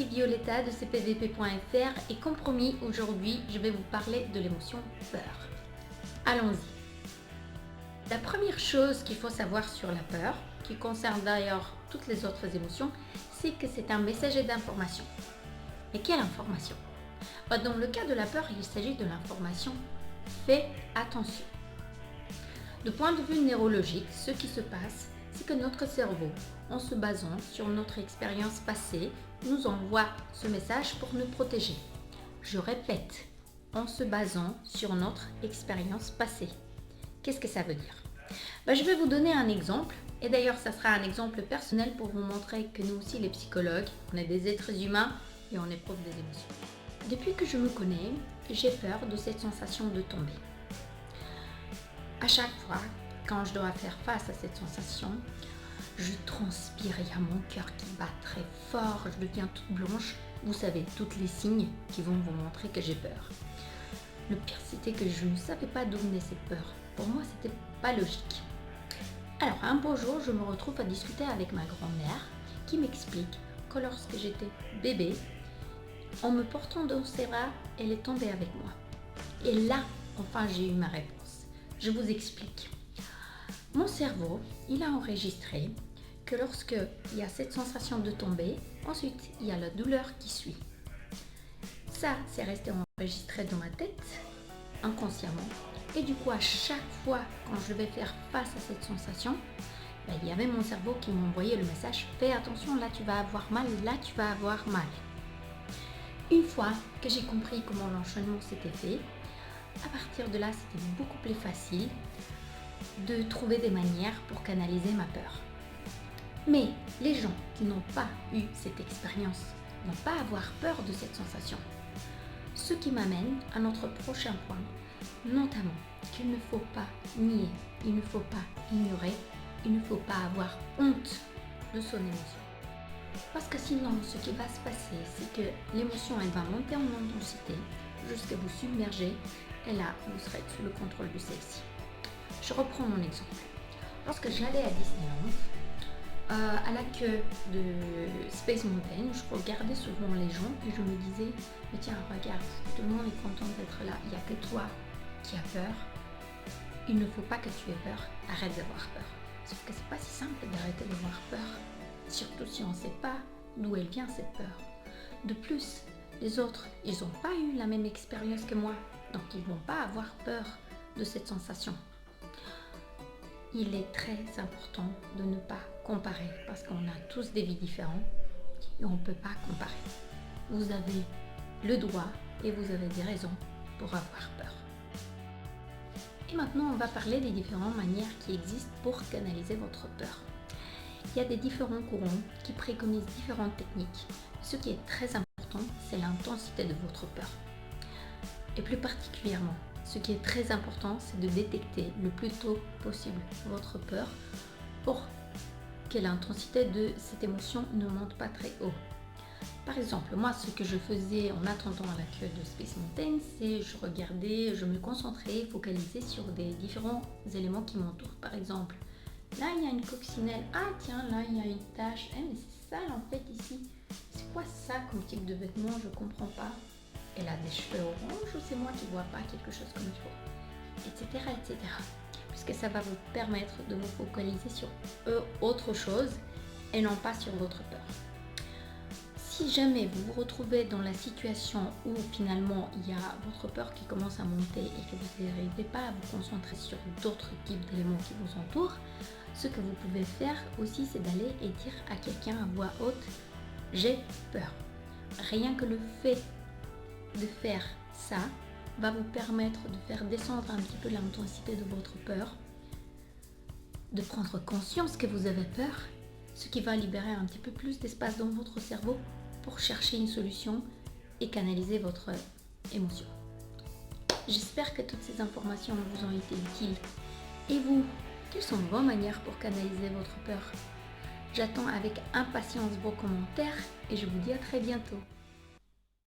Violetta de cpvp.fr et comme promis, aujourd'hui, je vais vous parler de l'émotion peur. Allons-y. La première chose qu'il faut savoir sur la peur, qui concerne d'ailleurs toutes les autres émotions, c'est que c'est un messager d'information. Mais quelle information? Dans le cas de la peur, il s'agit de l'information. Fais attention. De point de vue neurologique, ce qui se passe, c'est que notre cerveau, en se basant sur notre expérience passée, nous envoie ce message pour nous protéger. Je répète, en se basant sur notre expérience passée. Qu'est-ce que ça veut dire? Je vais vous donner un exemple, et d'ailleurs ça sera un exemple personnel pour vous montrer que nous aussi les psychologues, on est des êtres humains et on éprouve des émotions. Depuis que je me connais, j'ai peur de cette sensation de tomber. À chaque fois, quand je dois faire face à cette sensation, je transpire, il y a mon cœur qui bat très fort, je deviens toute blanche. Vous savez, tous les signes qui vont vous montrer que j'ai peur. Le pire, c'était que je ne savais pas d'où venait cette peur. Pour moi, c'était pas logique. Alors, un beau jour, je me retrouve à discuter avec ma grand-mère qui m'explique que lorsque j'étais bébé, en me portant dans ses bras, elle est tombée avec moi. Et là, enfin, j'ai eu ma réponse. Je vous explique. Mon cerveau, il a enregistré que lorsque il y a cette sensation de tomber, ensuite il y a la douleur qui suit. Ça, c'est resté enregistré dans ma tête, inconsciemment. Et du coup, à chaque fois quand je vais faire face à cette sensation, il y avait mon cerveau qui m'envoyait le message « Fais attention, là tu vas avoir mal, là tu vas avoir mal ». Une fois que j'ai compris comment l'enchaînement s'était fait, à partir de là, c'était beaucoup plus facile de trouver des manières pour canaliser ma peur. Mais les gens qui n'ont pas eu cette expérience n'ont pas à avoir peur de cette sensation. Ce qui m'amène à notre prochain point, notamment qu'il ne faut pas nier, il ne faut pas ignorer, il ne faut pas avoir honte de son émotion. Parce que sinon, ce qui va se passer, c'est que l'émotion, elle va monter en intensité jusqu'à vous submerger et là, vous serez sous le contrôle de celle-ci. Je reprends mon exemple. Lorsque j'allais à Disneyland, à la queue de Space Mountain, je regardais souvent les gens et je me disais « Mais tiens, regarde, tout le monde est content d'être là, il n'y a que toi qui as peur. Il ne faut pas que tu aies peur, arrête d'avoir peur. » Sauf que c'est pas si simple d'arrêter d'avoir peur, surtout si on ne sait pas d'où elle vient cette peur. De plus, les autres, ils n'ont pas eu la même expérience que moi, donc ils ne vont pas avoir peur de cette sensation. Il est très important de ne pas comparer parce qu'on a tous des vies différentes et on ne peut pas comparer. Vous avez le droit et vous avez des raisons pour avoir peur. Et maintenant, on va parler des différentes manières qui existent pour canaliser votre peur. Il y a des différents courants qui préconisent différentes techniques. Ce qui est très important, c'est l'intensité de votre peur. Et plus particulièrement, ce qui est très important, c'est de détecter le plus tôt possible votre peur pour que l'intensité de cette émotion ne monte pas très haut. Par exemple, moi, ce que je faisais en attendant à la queue de Space Mountain, c'est je regardais, je me concentrais, focalisais sur des différents éléments qui m'entourent. Par exemple, là, il y a une coccinelle. Ah tiens, là, il y a une tache. Mais c'est sale en fait ici. C'est quoi ça comme type de vêtement? Je comprends pas. Elle a des cheveux orange ou c'est moi qui ne vois pas quelque chose comme il faut, etc., etc. Puisque ça va vous permettre de vous focaliser sur autre chose et non pas sur votre peur. Si jamais vous vous retrouvez dans la situation où finalement il y a votre peur qui commence à monter et que vous n'arrivez pas à vous concentrer sur d'autres types d'éléments qui vous entourent, ce que vous pouvez faire aussi, c'est d'aller et dire à quelqu'un à voix haute « J'ai peur ». Rien que le fait de faire ça va vous permettre de faire descendre un petit peu l'intensité de votre peur, de prendre conscience que vous avez peur, ce qui va libérer un petit peu plus d'espace dans votre cerveau pour chercher une solution et canaliser votre émotion. J'espère que toutes ces informations vous ont été utiles. Et vous, quelles sont vos manières pour canaliser votre peur? J'attends avec impatience vos commentaires et je vous dis à très bientôt.